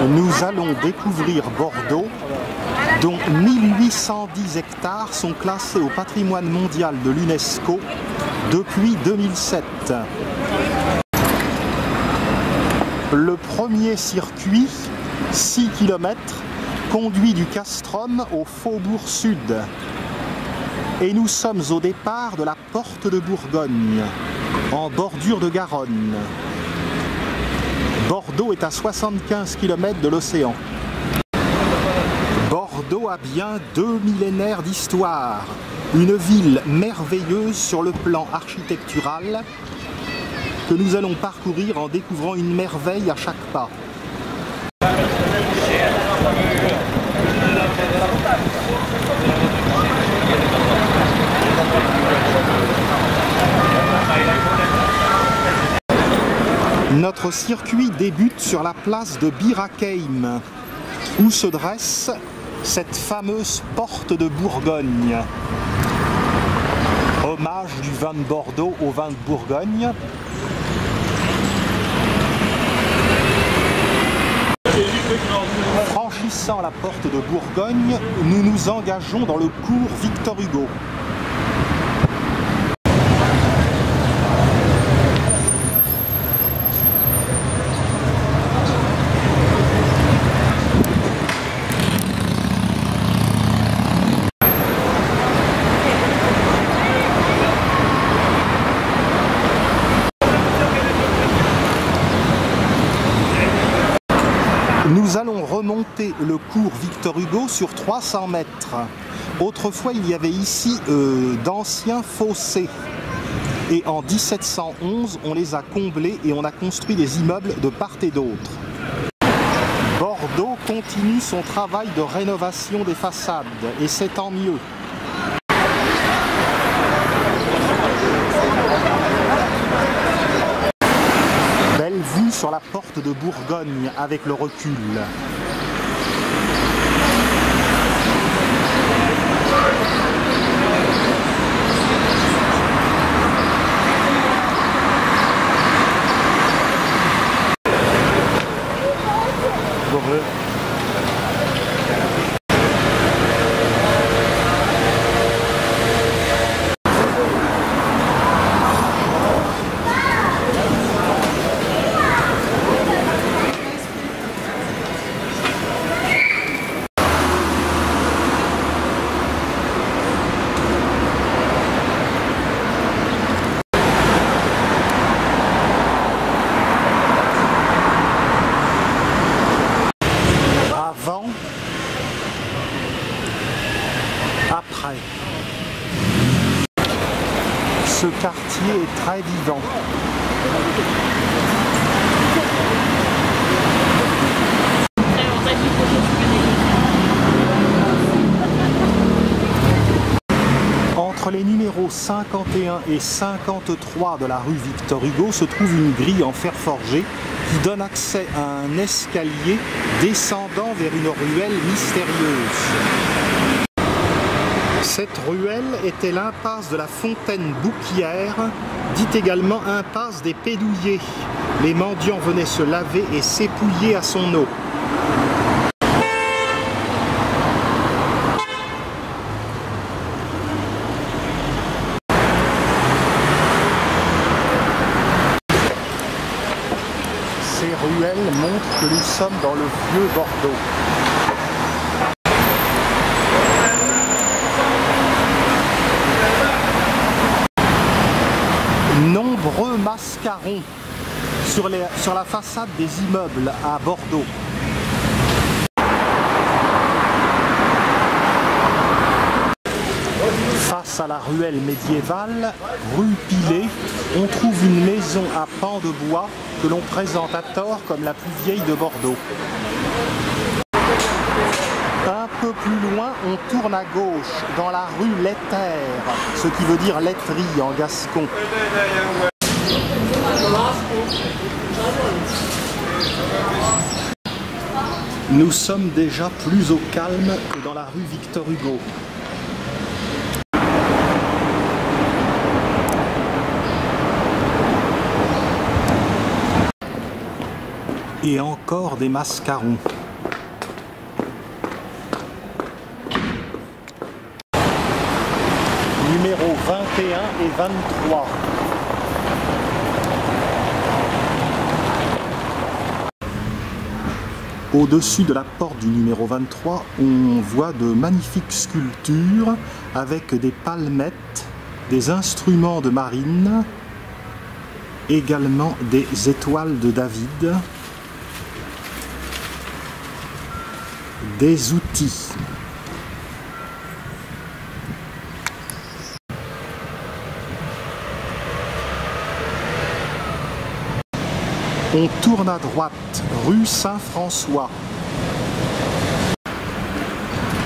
Nous allons découvrir Bordeaux, dont 1810 hectares sont classés au patrimoine mondial de l'UNESCO depuis 2007. Le premier circuit, 6 km, conduit du Castrum au Faubourg Sud. Et nous sommes au départ de la Porte de Bourgogne, en bordure de Garonne. Bordeaux est à 75 km de l'océan. Bordeaux a bien 2 millénaires d'histoire. Une ville merveilleuse sur le plan architectural que nous allons parcourir en découvrant une merveille à chaque pas. Notre circuit débute sur la place de Bir Hakeim, où se dresse cette fameuse porte de Bourgogne. Hommage du vin de Bordeaux au vin de Bourgogne. Franchissant la porte de Bourgogne, nous nous engageons dans le cours Victor Hugo. Nous allons remonter le cours Victor Hugo sur 300 mètres. Autrefois, il y avait ici d'anciens fossés. Et en 1711, on les a comblés et on a construit des immeubles de part et d'autre. Bordeaux continue son travail de rénovation des façades, et c'est tant mieux. Belle vue sur la porte de Bourgogne avec le recul. Après. Ce quartier est très vivant. Entre les numéros 51 et 53 de la rue Victor Hugo se trouve une grille en fer forgé qui donne accès à un escalier descendant vers une ruelle mystérieuse. Cette ruelle était l'impasse de la Fontaine-Bouquière, dite également impasse des Pédouillers. Les mendiants venaient se laver et s'épouiller à son eau. Ces ruelles montrent que nous sommes dans le vieux Bordeaux. Nombreux mascarons sur la façade des immeubles à Bordeaux. Face à la ruelle médiévale, rue Pilée, on trouve une maison à pans de bois que l'on présente à tort comme la plus vieille de Bordeaux. Un peu plus loin, on tourne à gauche, dans la rue Lettere, ce qui veut dire laiterie en gascon. Nous sommes déjà plus au calme que dans la rue Victor Hugo. Et encore des mascarons. et 23. Au-dessus de la porte du numéro 23, on voit de magnifiques sculptures avec des palmettes, des instruments de marine, également des étoiles de David, des outils. On tourne à droite, rue Saint-François.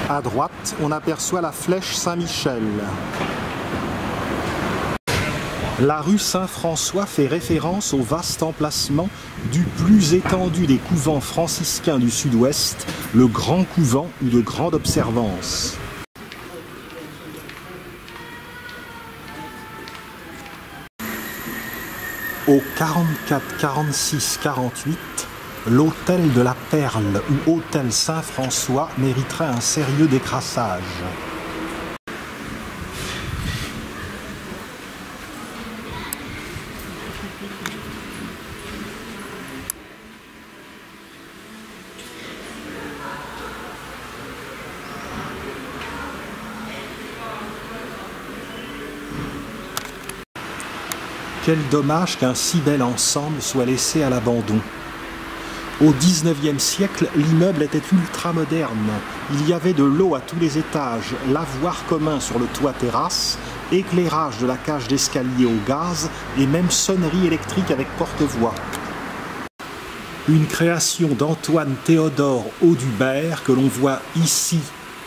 À droite, on aperçoit la flèche Saint-Michel. La rue Saint-François fait référence au vaste emplacement du plus étendu des couvents franciscains du Sud-Ouest, le Grand Couvent ou de Grande Observance. Au 44, 46, 48, l'hôtel de la Perle ou hôtel Saint-François mériterait un sérieux décrassage. Quel dommage qu'un si bel ensemble soit laissé à l'abandon. Au XIXe siècle, l'immeuble était ultra moderne. Il y avait de l'eau à tous les étages, lavoir commun sur le toit terrasse, éclairage de la cage d'escalier au gaz et même sonnerie électrique avec porte-voix. Une création d'Antoine Théodore Audubert que l'on voit ici,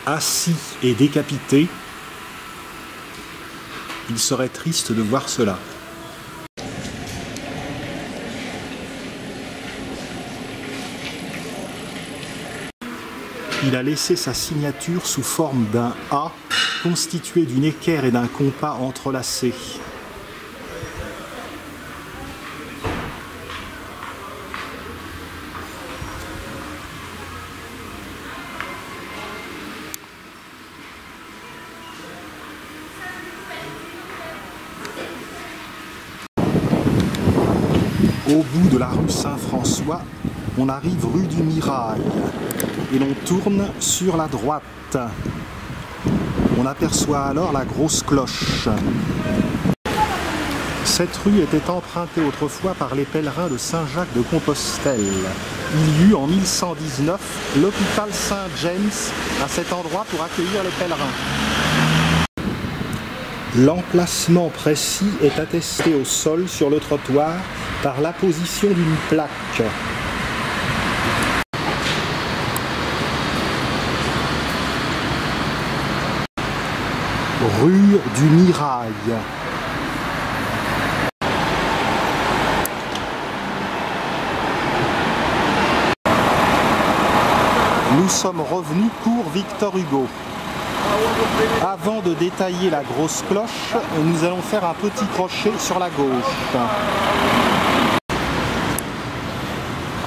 assis et décapité. Il serait triste de voir cela. Il a laissé sa signature sous forme d'un A constitué d'une équerre et d'un compas entrelacés. Au bout de la rue Saint-François, on arrive rue du Mirail et l'on tourne sur la droite. On aperçoit alors la grosse cloche. Cette rue était empruntée autrefois par les pèlerins de Saint-Jacques de Compostelle. Il y eut en 1119 l'hôpital Saint-James à cet endroit pour accueillir les pèlerins. L'emplacement précis est attesté au sol sur le trottoir par l'apposition d'une plaque. Rue du Mirail. Nous sommes revenus cours Victor Hugo. Avant de détailler la grosse cloche, nous allons faire un petit crochet sur la gauche.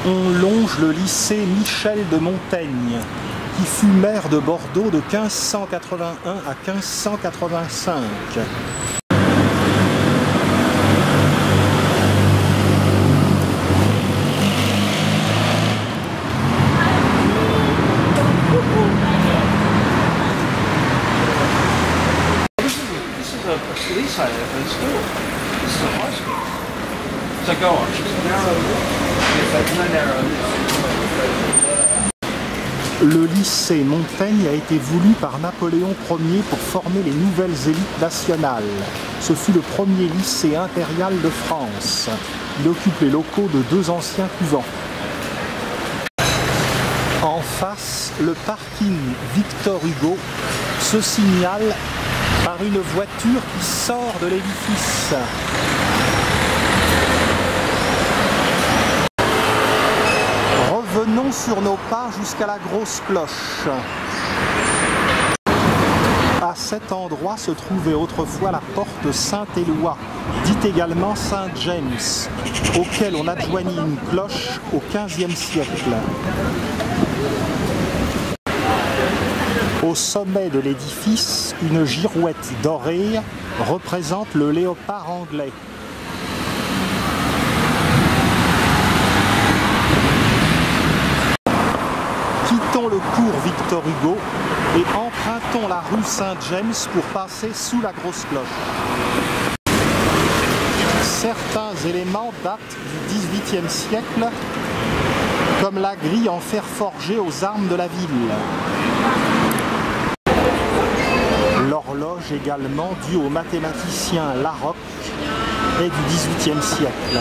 On longe le lycée Michel de Montaigne, qui fut maire de Bordeaux de 1581 à 1585. Le lycée Montaigne a été voulu par Napoléon Ier pour former les nouvelles élites nationales. Ce fut le premier lycée impérial de France. Il occupe les locaux de 2 anciens couvents. En face, le parking Victor Hugo se signale par une voiture qui sort de l'édifice. Revenons sur nos pas jusqu'à la grosse cloche. À cet endroit se trouvait autrefois la porte Saint-Éloi, dite également Saint-James, auquel on adjoignit une cloche au XVe siècle. Au sommet de l'édifice, une girouette dorée représente le léopard anglais. Quittons le cours Victor Hugo et empruntons la rue Saint-James pour passer sous la grosse cloche. Certains éléments datent du XVIIIe siècle, comme la grille en fer forgé aux armes de la ville. L'horloge également due au mathématicien Larocque est du XVIIIe siècle.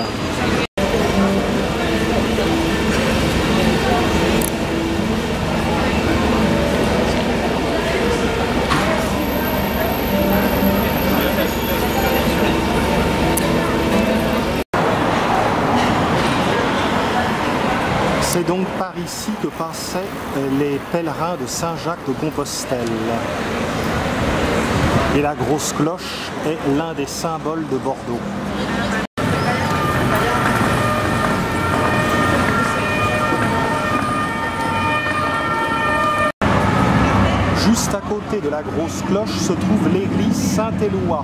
C'est donc par ici que passaient les pèlerins de Saint-Jacques de Compostelle. Et la grosse cloche est l'un des symboles de Bordeaux. Juste à côté de la grosse cloche se trouve l'église Saint-Éloi,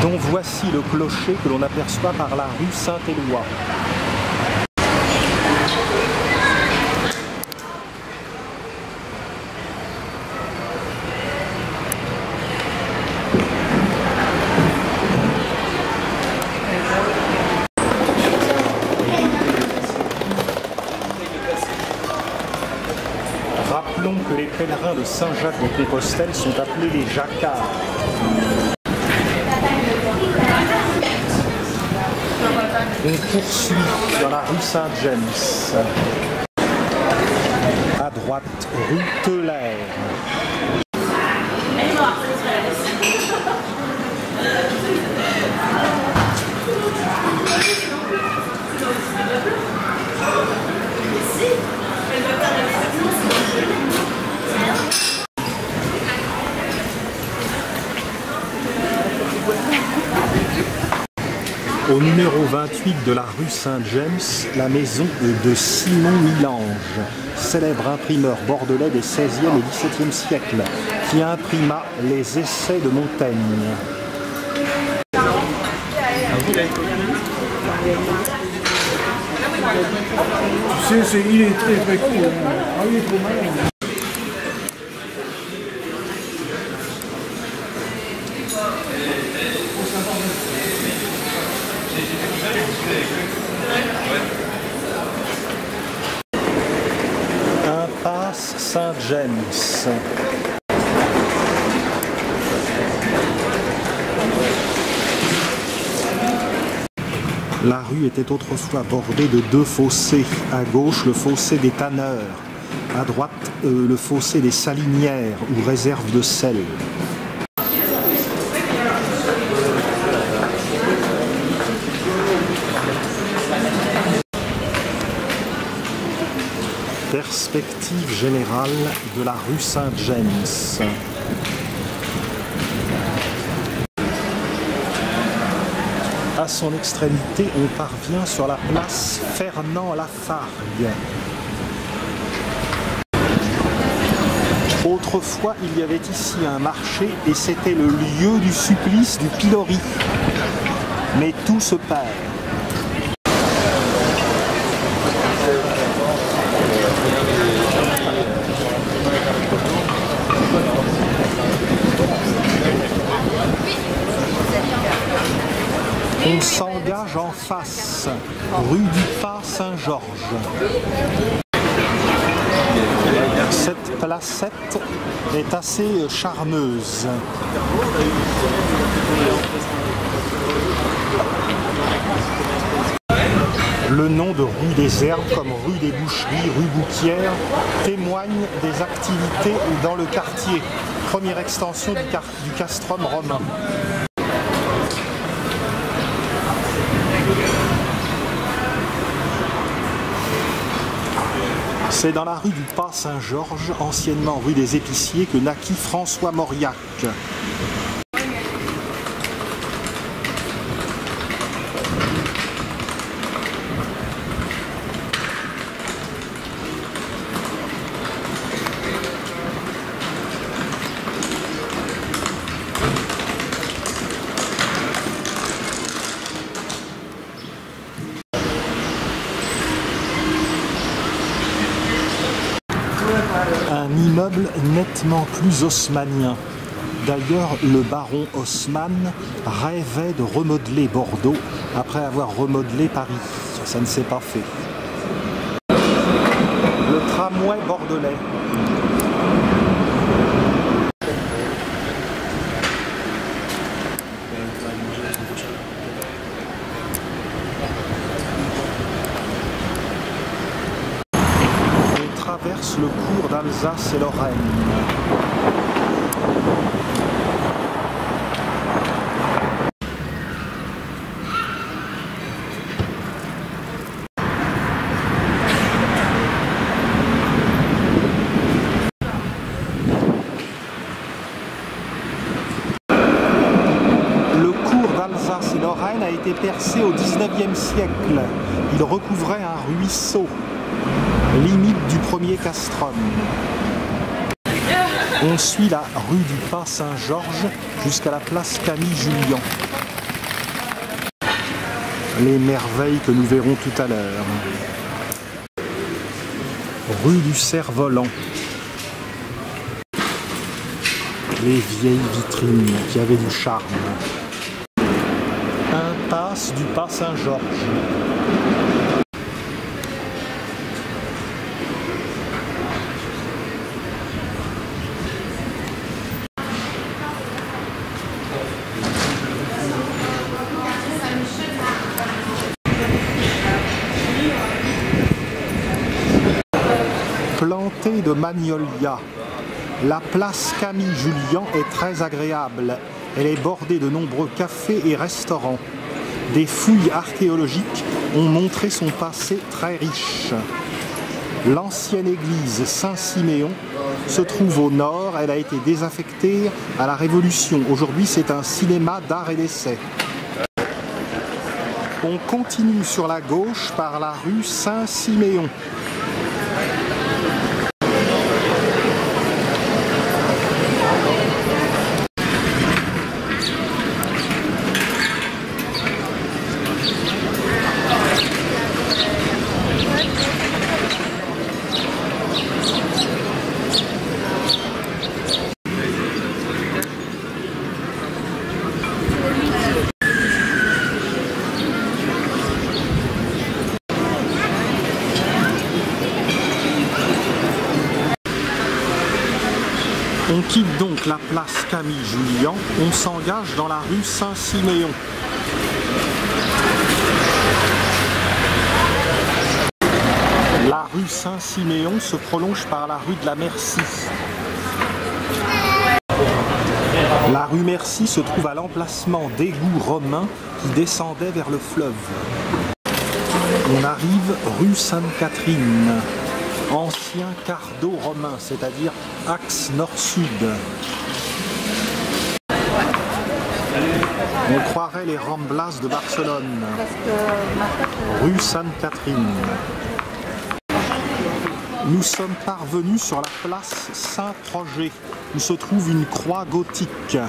dont voici le clocher que l'on aperçoit par la rue Saint-Éloi. Rappelons que les pèlerins de Saint-Jacques de Compostelle sont appelés les Jacquards. On poursuit dans la rue Saint-James. À droite, rue Teuler. Au numéro 28 de la rue Saint-James, la maison de Simon Milange, célèbre imprimeur bordelais des XVIe et XVIIe siècles, qui imprima les Essais de Montaigne. Tu sais, il est très cool. Ah, il est trop malin. Impasse Saint-James. La rue était autrefois bordée de deux fossés. À gauche, le fossé des tanneurs. À droite, le fossé des salinières ou réserves de sel. Perspective générale de la rue Saint-James. À son extrémité, on parvient sur la place Fernand-Lafargue. Autrefois, il y avait ici un marché et c'était le lieu du supplice du pilori. Mais tout se perd. On s'engage en face, rue du Pas Saint-Georges. Cette placette est assez charmeuse. Le nom de rue des Herbes, comme rue des Boucheries, rue Bouquière, témoigne des activités dans le quartier. Première extension du castrum romain. C'est dans la rue du Pas Saint-Georges, anciennement rue des Épiciers, que naquit François Mauriac. immeuble nettement plus haussmannien. D'ailleurs, le baron Haussmann rêvait de remodeler Bordeaux après avoir remodelé Paris. Ça ne s'est pas fait. Le tramway bordelais. On traverse le cours d'Alsace et Lorraine. Lorraine a été percé au XIXe siècle. Il recouvrait un ruisseau, limite du premier castrum. On suit la rue du Pas Saint-Georges jusqu'à la place Camille-Jullian. Les merveilles que nous verrons tout à l'heure. Rue du Cerf-Volant. Les vieilles vitrines qui avaient du charme. Impasse du Pas Saint-Georges. Plantée de magnolias, la place Camille-Jullian est très agréable. Elle est bordée de nombreux cafés et restaurants. Des fouilles archéologiques ont montré son passé très riche. L'ancienne église Saint-Siméon se trouve au nord. Elle a été désaffectée à la Révolution. Aujourd'hui, c'est un cinéma d'art et d'essai. On continue sur la gauche par la rue Saint-Siméon. On quitte donc la place Camille-Jullian, on s'engage dans la rue Saint-Siméon. La rue Saint-Siméon se prolonge par la rue de la Merci. La rue Merci se trouve à l'emplacement d'égouts romains qui descendaient vers le fleuve. On arrive rue Sainte-Catherine. Ancien quart d'eau romain, c'est-à-dire axe nord-sud. On croirait les Ramblas de Barcelone. Rue Sainte-Catherine. Nous sommes parvenus sur la place Saint-Projet, où se trouve une croix gothique.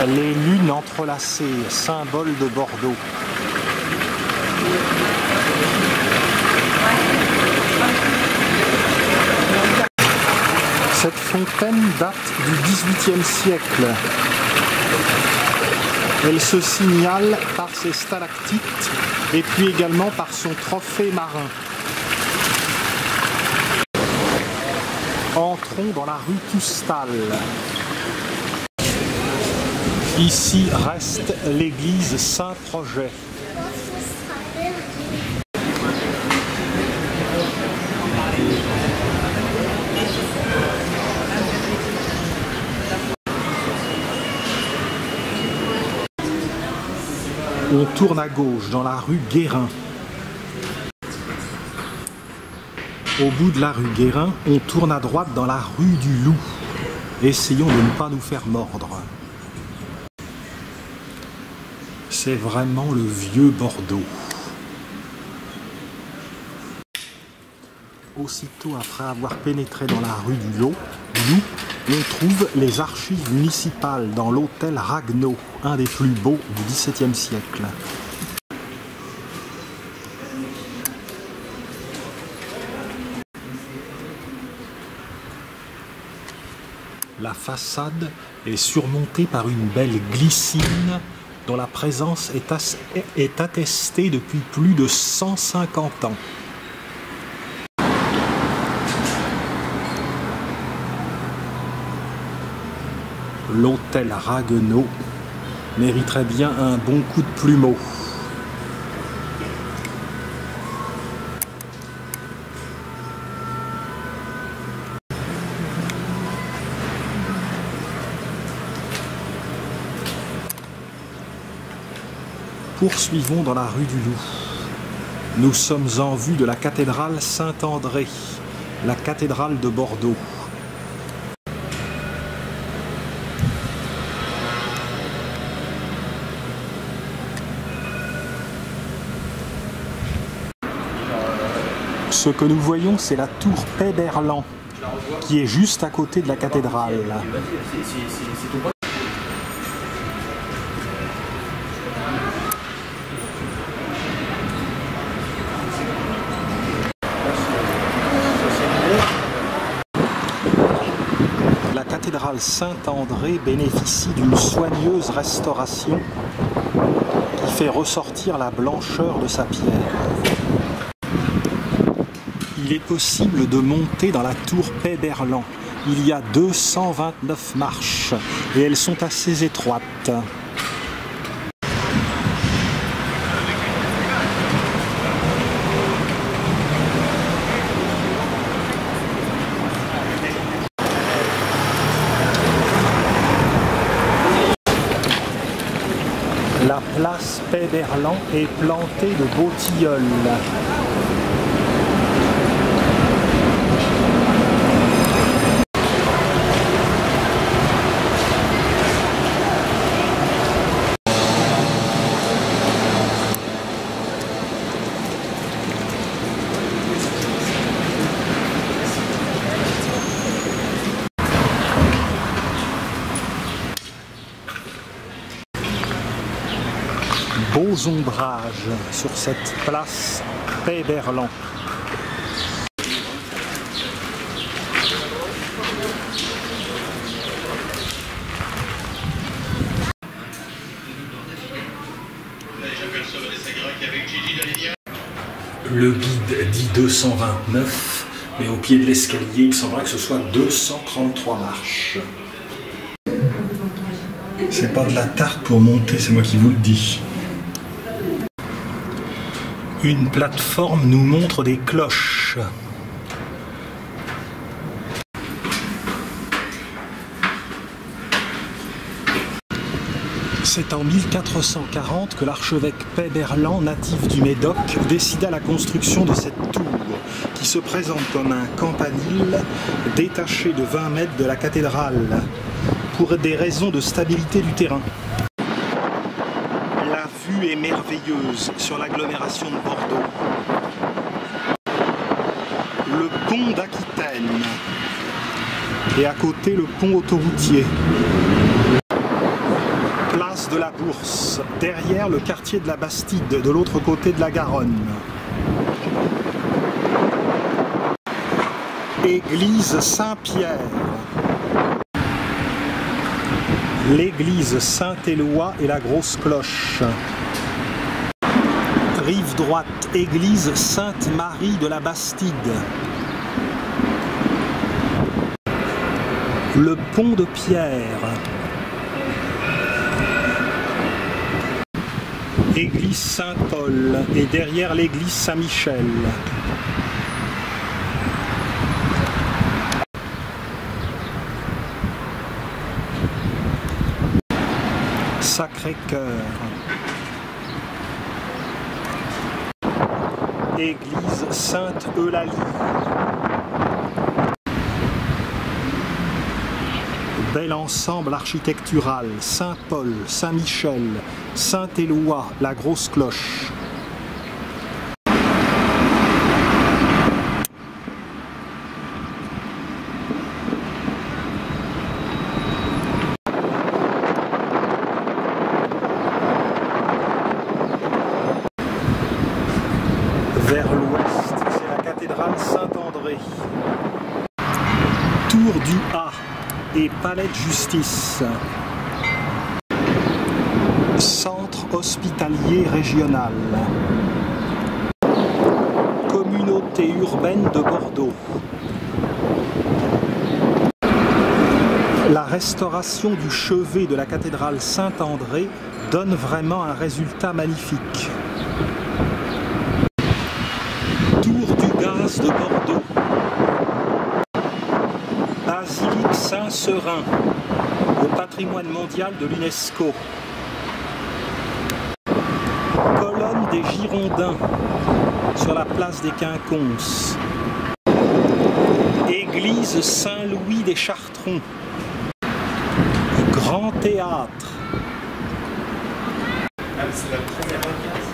Les lunes entrelacées, symbole de Bordeaux. Cette fontaine date du XVIIIe siècle. Elle se signale par ses stalactites et puis également par son trophée marin. Entrons dans la rue Custal. Ici reste l'église Saint-Projet. On tourne à gauche dans la rue Guérin. Au bout de la rue Guérin, on tourne à droite dans la rue du Loup. Essayons de ne pas nous faire mordre. C'est vraiment le vieux Bordeaux. Aussitôt après avoir pénétré dans la rue du Loup, on trouve les archives municipales dans l'hôtel Ragueneau, un des plus beaux du XVIIe siècle. La façade est surmontée par une belle glycine dont la présence est attestée depuis plus de 150 ans. L'hôtel Ragueneau mériterait bien un bon coup de plumeau. Poursuivons dans la rue du Loup. Nous sommes en vue de la cathédrale Saint-André, la cathédrale de Bordeaux. Ce que nous voyons, c'est la tour Péberlan, qui est juste à côté de la cathédrale. La cathédrale Saint-André bénéficie d'une soigneuse restauration qui fait ressortir la blancheur de sa pierre. Il est possible de monter dans la tour Péberlan. Il y a 229 marches et elles sont assez étroites. La place Péberlan est plantée de beaux tilleuls. Beaux ombrages sur cette place Péberlan. Le guide dit 229, mais au pied de l'escalier, il semblerait que ce soit 233 marches. C'est pas de la tarte pour monter, c'est moi qui vous le dis. Une plateforme nous montre des cloches. C'est en 1440 que l'archevêque Péberlan, natif du Médoc, décida la construction de cette tour, qui se présente comme un campanile détaché de 20 mètres de la cathédrale, pour des raisons de stabilité du terrain. La vue est merveilleuse sur l'agglomération de Bordeaux. Le pont d'Aquitaine et à côté le pont autoroutier. Place de la Bourse, derrière le quartier de la Bastide, de l'autre côté de la Garonne. Église Saint-Pierre. L'église Saint-Éloi et la grosse cloche. Rive droite, église Sainte-Marie de la Bastide. Le pont de Pierre. Église Saint-Paul et derrière l'église Saint-Michel. Sacré-Cœur. Église Sainte-Eulalie. Bel ensemble architectural, Saint-Paul, Saint-Michel, Saint-Éloi, la grosse cloche. Vers l'ouest, c'est la cathédrale Saint-André. Tour du A et palais de justice. Centre hospitalier régional. Communauté urbaine de Bordeaux. La restauration du chevet de la cathédrale Saint-André donne vraiment un résultat magnifique. Tour du Gaz de Bordeaux. Basilique Saint-Seurin, au patrimoine mondial de l'UNESCO. Colonne des Girondins, sur la place des Quinconces. Église Saint-Louis des Chartrons. Grand Théâtre. C'est la première case.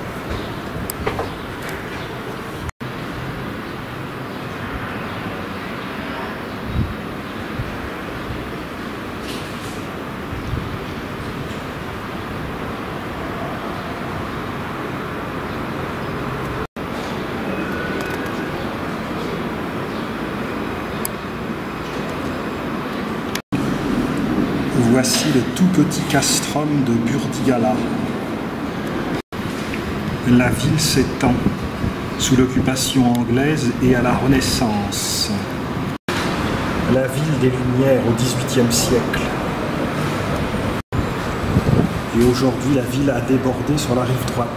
Voici le tout petit castrum de Burdigala. La ville s'étend sous l'occupation anglaise et à la Renaissance. La ville des Lumières au XVIIIe siècle. Et aujourd'hui, la ville a débordé sur la rive droite.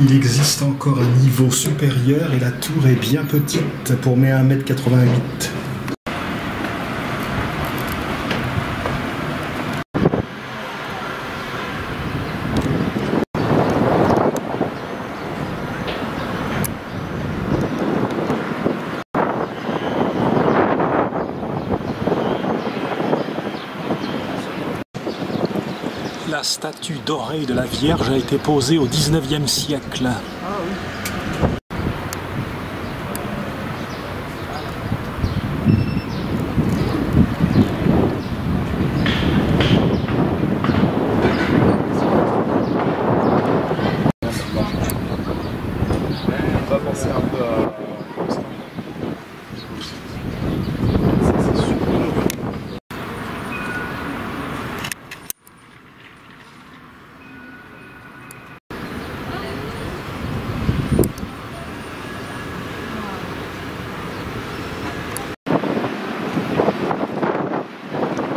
Il existe encore un niveau supérieur et la tour est bien petite pour mes 1,88 m. La statue dorée de la Vierge a été posée au XIXe siècle. On va penser un peu à...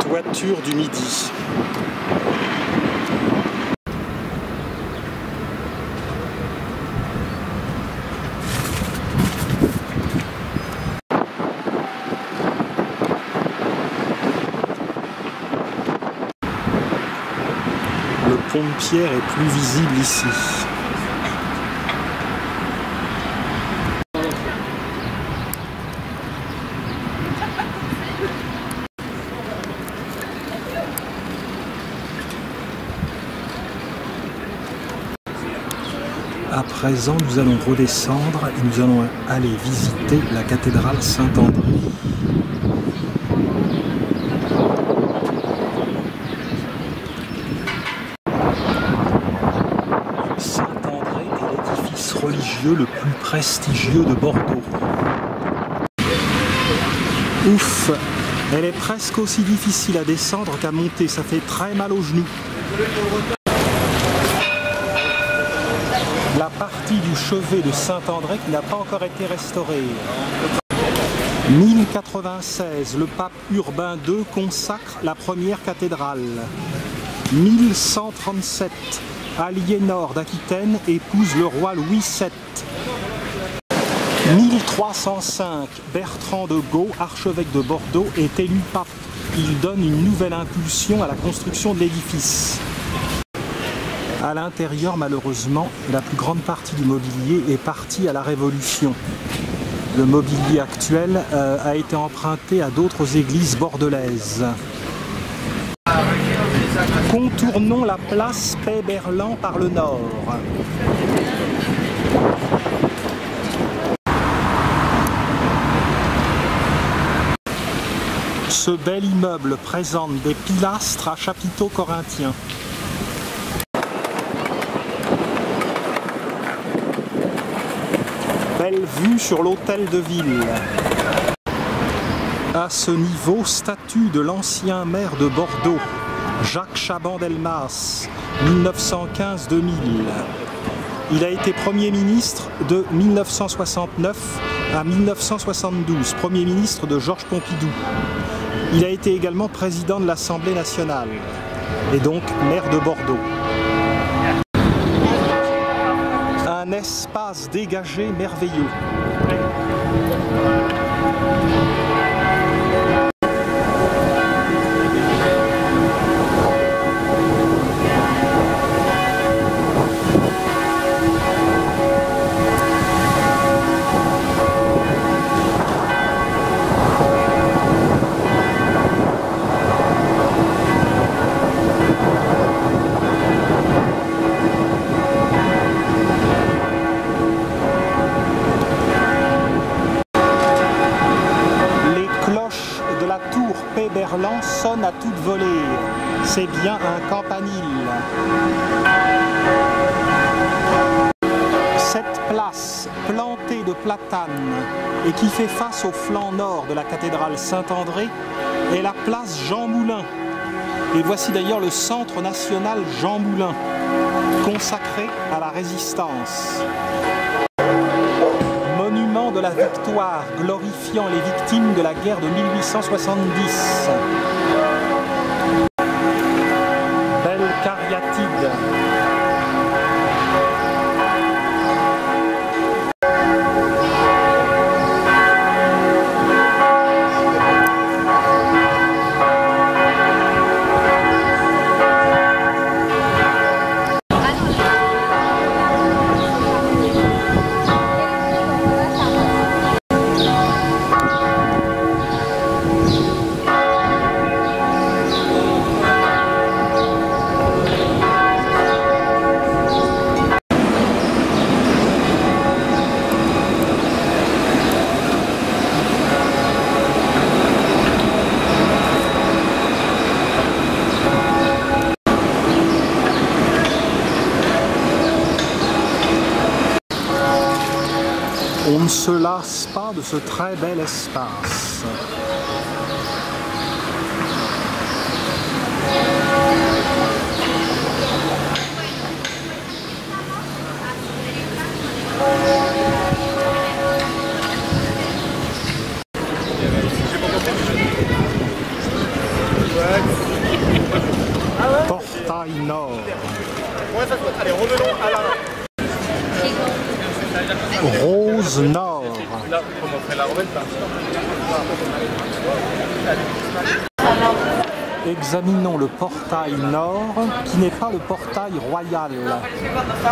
Toiture du Midi. Le pont de pierre est plus visible ici. À présent, nous allons redescendre et nous allons aller visiter la cathédrale Saint-André. Saint-André est l'édifice religieux le plus prestigieux de Bordeaux. Ouf, elle est presque aussi difficile à descendre qu'à monter, ça fait très mal aux genoux. La partie du chevet de Saint-André qui n'a pas encore été restaurée. 1096, le pape Urbain II consacre la première cathédrale. 1137, Aliénor d'Aquitaine épouse le roi Louis VII. 1305, Bertrand de Gaux, archevêque de Bordeaux, est élu pape. Il donne une nouvelle impulsion à la construction de l'édifice. À l'intérieur, malheureusement, la plus grande partie du mobilier est partie à la Révolution. Le mobilier actuel a été emprunté à d'autres églises bordelaises. Contournons la place Paix-Berland par le nord. Ce bel immeuble présente des pilastres à chapiteaux corinthiens. Belle vue sur l'hôtel de ville. À ce niveau, statue de l'ancien maire de Bordeaux, Jacques Chaban-Delmas, 1915-2000. Il a été Premier ministre de 1969 à 1972, Premier ministre de Georges Pompidou. Il a été également président de l'Assemblée nationale et donc maire de Bordeaux. Un espace dégagé merveilleux. Paix-Berland sonne à toute volée. C'est bien un campanile. Cette place plantée de platanes et qui fait face au flanc nord de la cathédrale Saint-André est la place Jean Moulin. Et voici d'ailleurs le centre national Jean Moulin, consacré à la résistance. Monument de la victoire, glorifiant les victimes de la guerre de 1870. Belle cariatide. On ne se lasse pas de ce très bel espace. Portail Nord. Allez, revenons à la... Rose Nord. Là, comment on fait la remettre là. Examinons le portail nord, qui n'est pas le portail royal,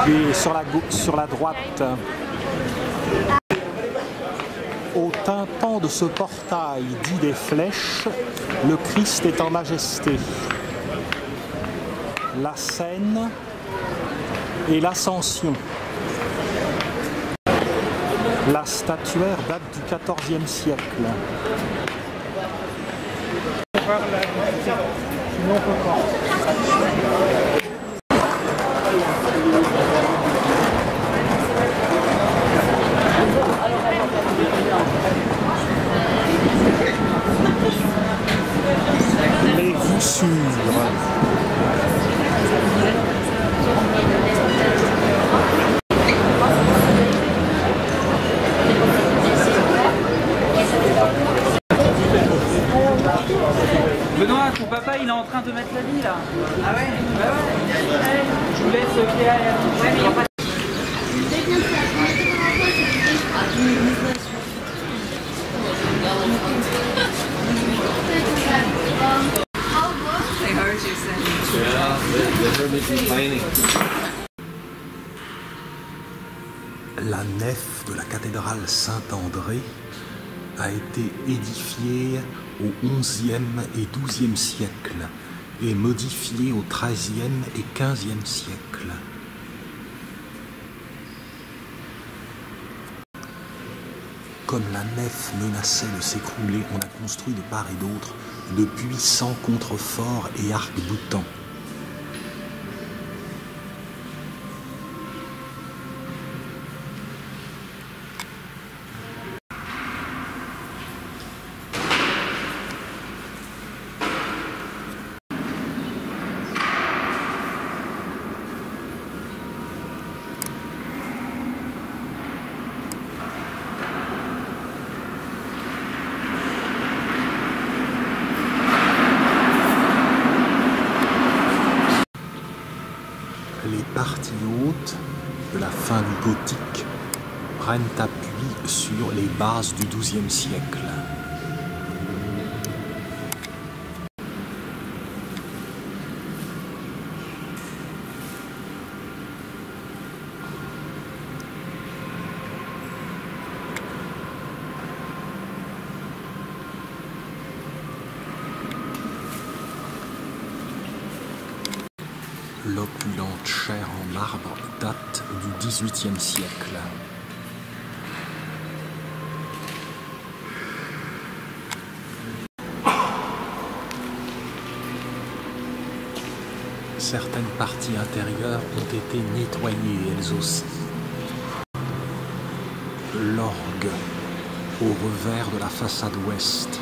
qui est sur la droite. Au tympan de ce portail dit des flèches, le Christ est en majesté. La Seine et l'Ascension. La statuaire date du XIVe siècle. Les voussures. Benoît, ton papa il est en en train de mettre la vie là. Ah ouais? Ouais. Je vous laisse Cléa et Anne. Ouais, mais il n'y a pas de... La nef de la cathédrale Saint-André a été édifiée au XIe et XIIe siècle et modifiée au XIIIe et XVe siècle. Comme la nef menaçait de s'écrouler, on a construit de part et d'autre de puissants contreforts et arcs-boutants. Les parties hautes de la fin du gothique prennent appui sur les bases du XIIe siècle. L'opulente chaire en marbre date du XVIIIe siècle. Certaines parties intérieures ont été nettoyées elles aussi. L'orgue au revers de la façade ouest.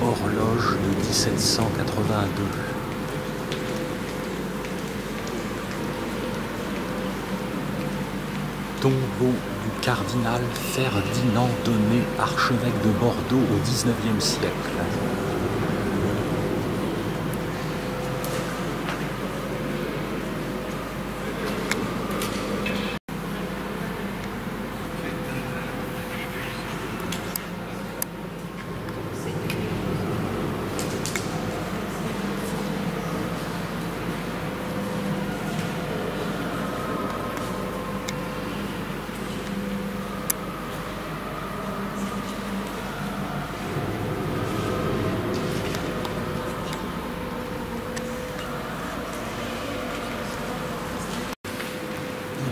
Horloge de 1782. Tombeau du cardinal Ferdinand Donnet, archevêque de Bordeaux au XIXe siècle.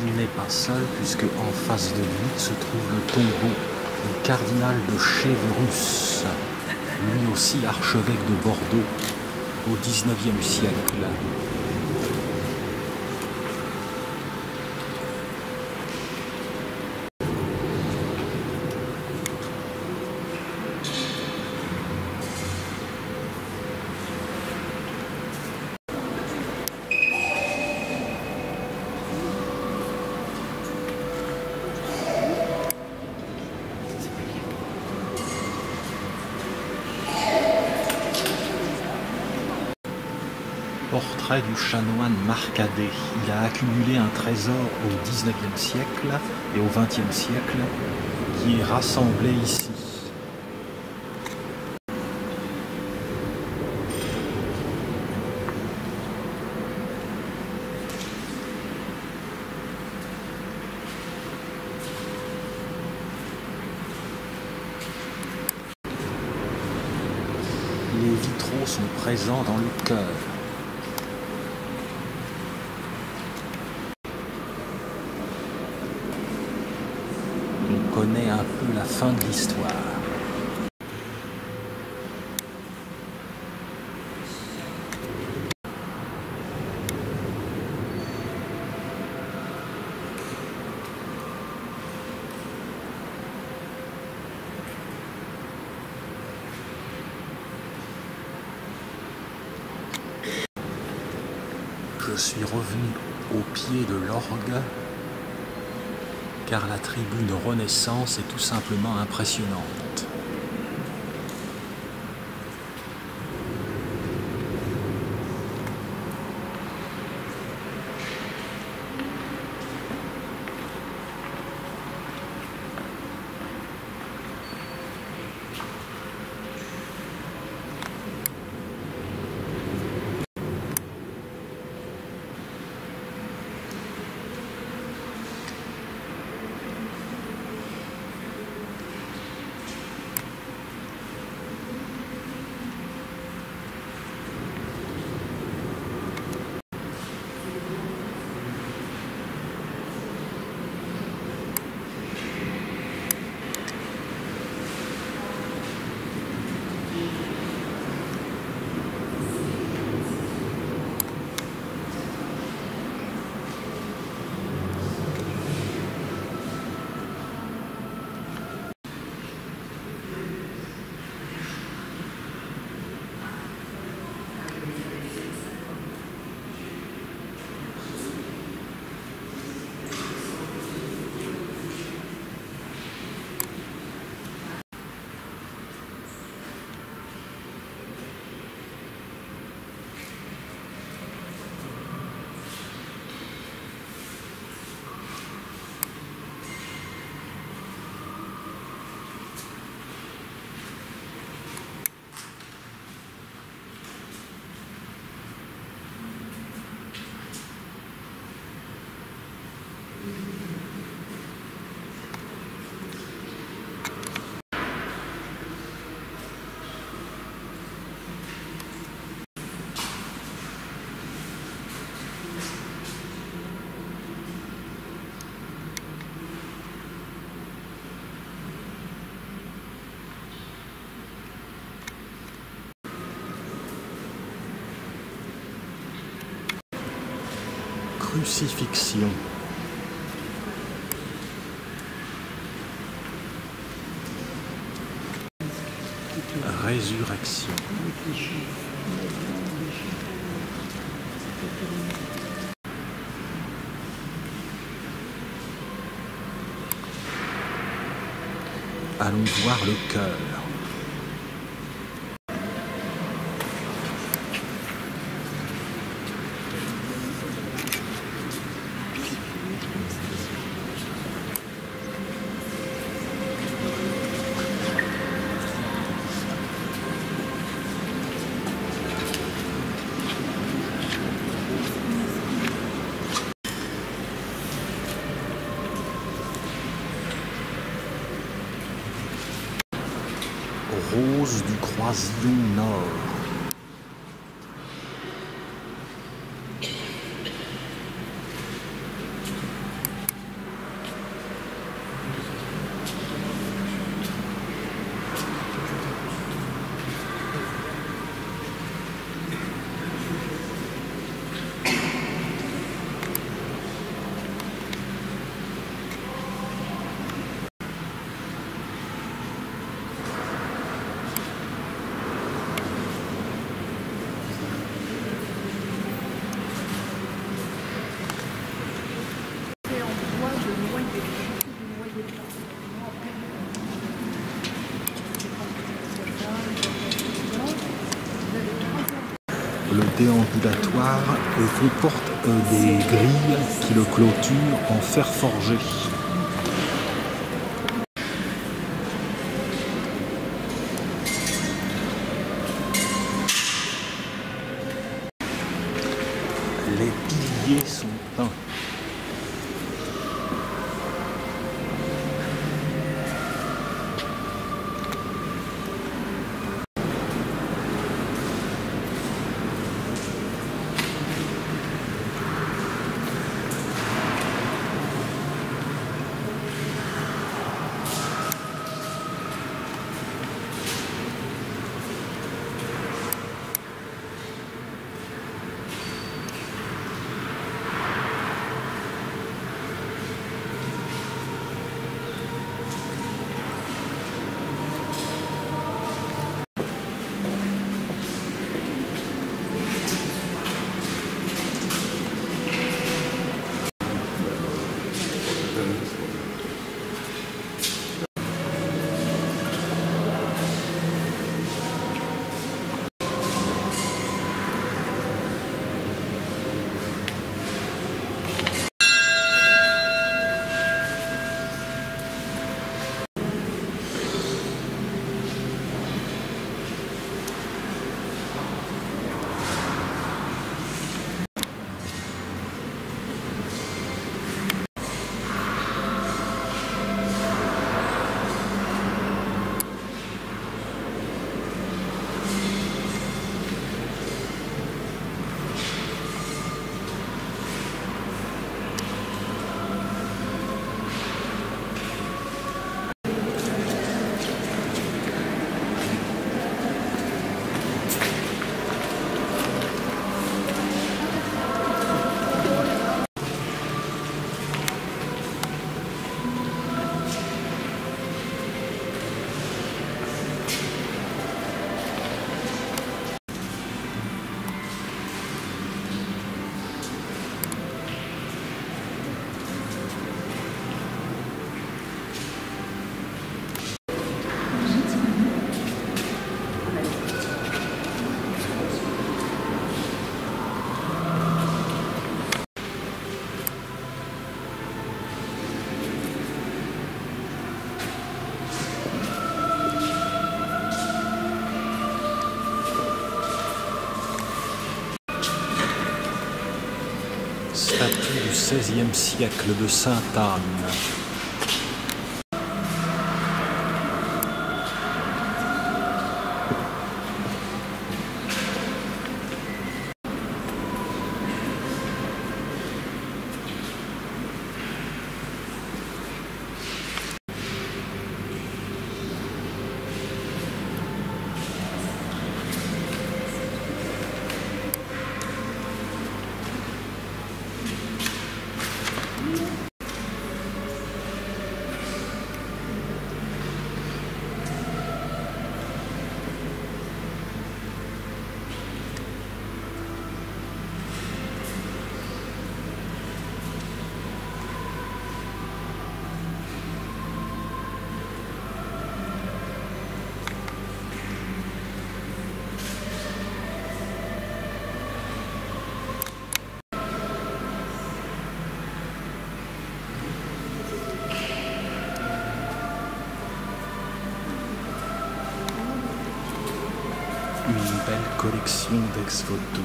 Il n'est pas seul puisque en face de lui se trouve le tombeau du cardinal de Chevreuse, lui aussi archevêque de Bordeaux au XIXe siècle. Portrait du chanoine Marcadet. Il a accumulé un trésor au XIXe siècle et au XXe siècle qui est rassemblé ici. présent dans le cœur. On connaît un peu la fin de l'histoire. Je suis revenu au pied de l'orgue car la tribune Renaissance est tout simplement impressionnante. Crucifixion. Résurrection. Allons voir le cœur. Rose du croisillon nord. Le déambulatoire comporte des grilles qui le clôturent en fer forgé. Les piliers sont peints. Statue du XVIe siècle de Sainte-Anne. Une belle collection d'ex-photos.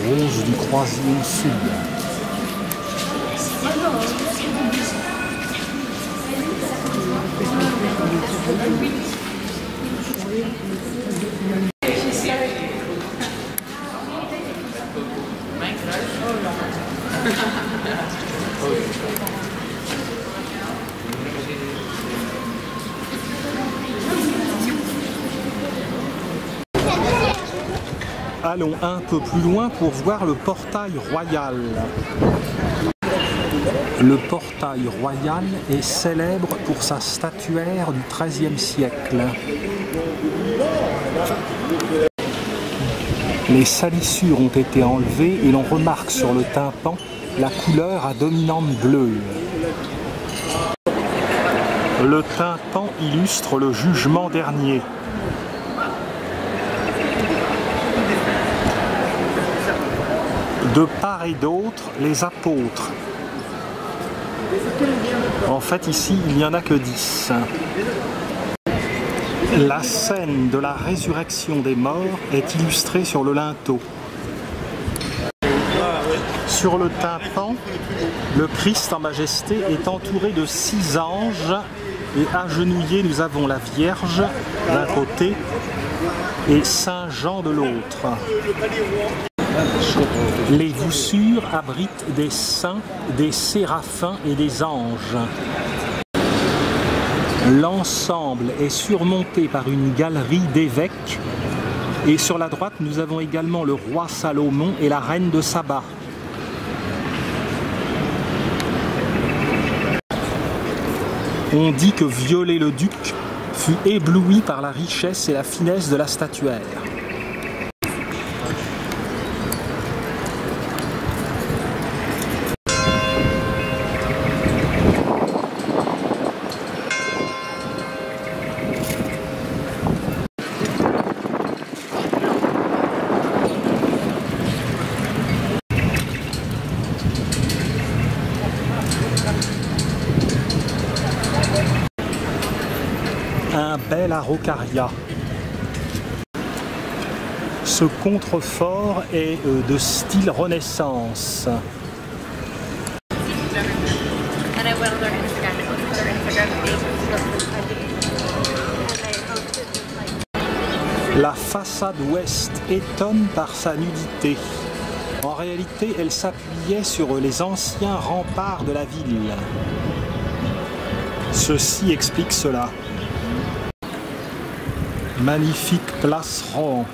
Rose du Croisier Sud. Allons un peu plus loin pour voir le portail royal. Le portail royal est célèbre pour sa statuaire du XIIIe siècle. Les salissures ont été enlevées et l'on remarque sur le tympan la couleur à dominante bleue. Le tympan illustre le jugement dernier. De part et d'autre, les apôtres. En fait, ici, il n'y en a que 10. La scène de la résurrection des morts est illustrée sur le linteau. Sur le tympan, le Christ en majesté est entouré de 6 anges et agenouillés, nous avons la Vierge d'un côté et Saint Jean de l'autre. Les voussures abritent des saints, des séraphins et des anges. L'ensemble est surmonté par une galerie d'évêques et sur la droite nous avons également le roi Salomon et la reine de Saba. On dit que Viollet-le-Duc fut ébloui par la richesse et la finesse de la statuaire. Un bel araucaria. Ce contrefort est de style Renaissance. La façade ouest étonne par sa nudité. En réalité, elle s'appuyait sur les anciens remparts de la ville. Ceci explique cela. Magnifique place Rohan.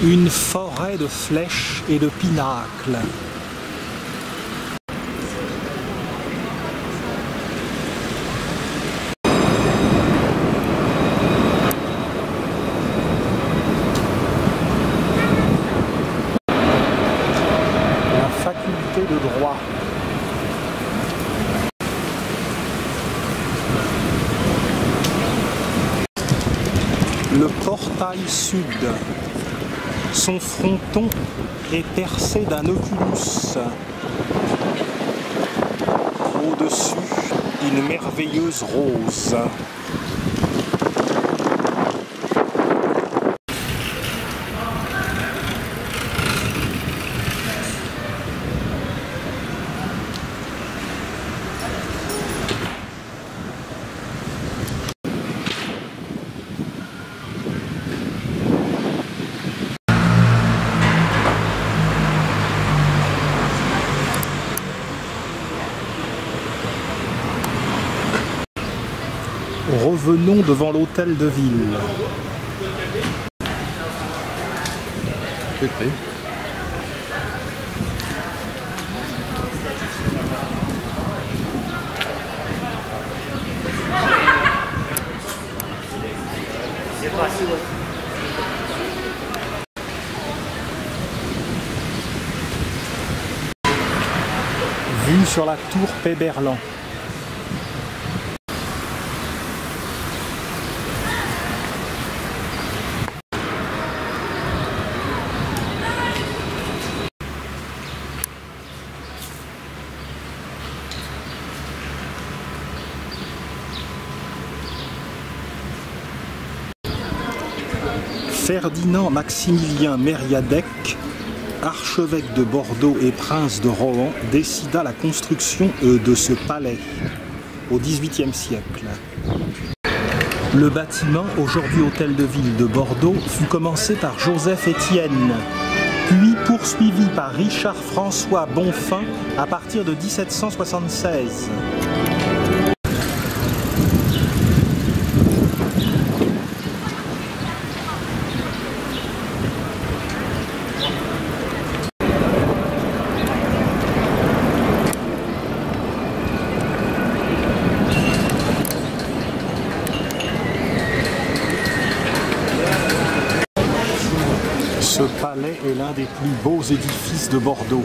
Une forêt de flèches et de pinacles. De droit. Le portail sud. Son fronton est percé d'un oculus. Au-dessus, une merveilleuse rose. Revenons devant l'hôtel de ville. C'est prêt. Vue sur la tour Péberlan. Ferdinand Maximilien Mériadec, archevêque de Bordeaux et prince de Rohan, décida la construction de ce palais au XVIIIe siècle. Le bâtiment, aujourd'hui hôtel de ville de Bordeaux, fut commencé par Joseph Étienne, puis poursuivi par Richard François Bonfin à partir de 1776. Ce palais est l'un des plus beaux édifices de Bordeaux.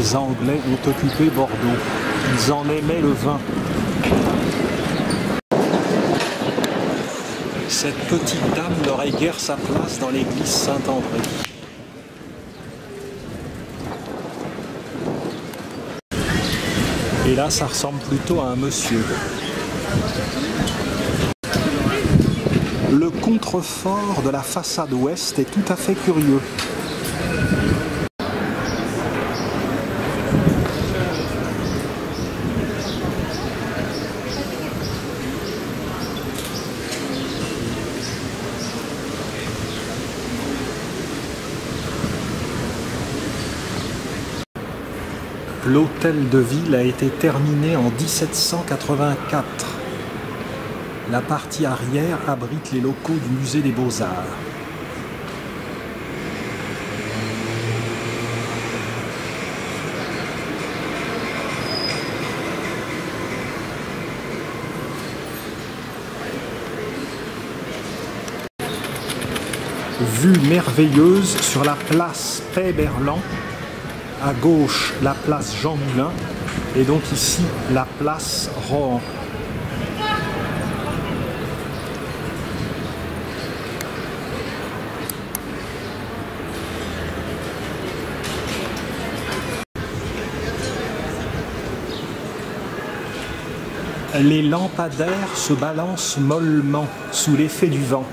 les Anglais ont occupé Bordeaux. Ils en aimaient le vin. Cette petite dame n'aurait guère sa place dans l'église Saint-André. Et là, ça ressemble plutôt à un monsieur. Le contrefort de la façade ouest est tout à fait curieux. L'hôtel de ville a été terminé en 1784. La partie arrière abrite les locaux du musée des Beaux-Arts. Vue merveilleuse sur la place Paix-Berland. À gauche, la place Jean Moulin, et donc ici, la place Rohan. Les lampadaires se balancent mollement sous l'effet du vent.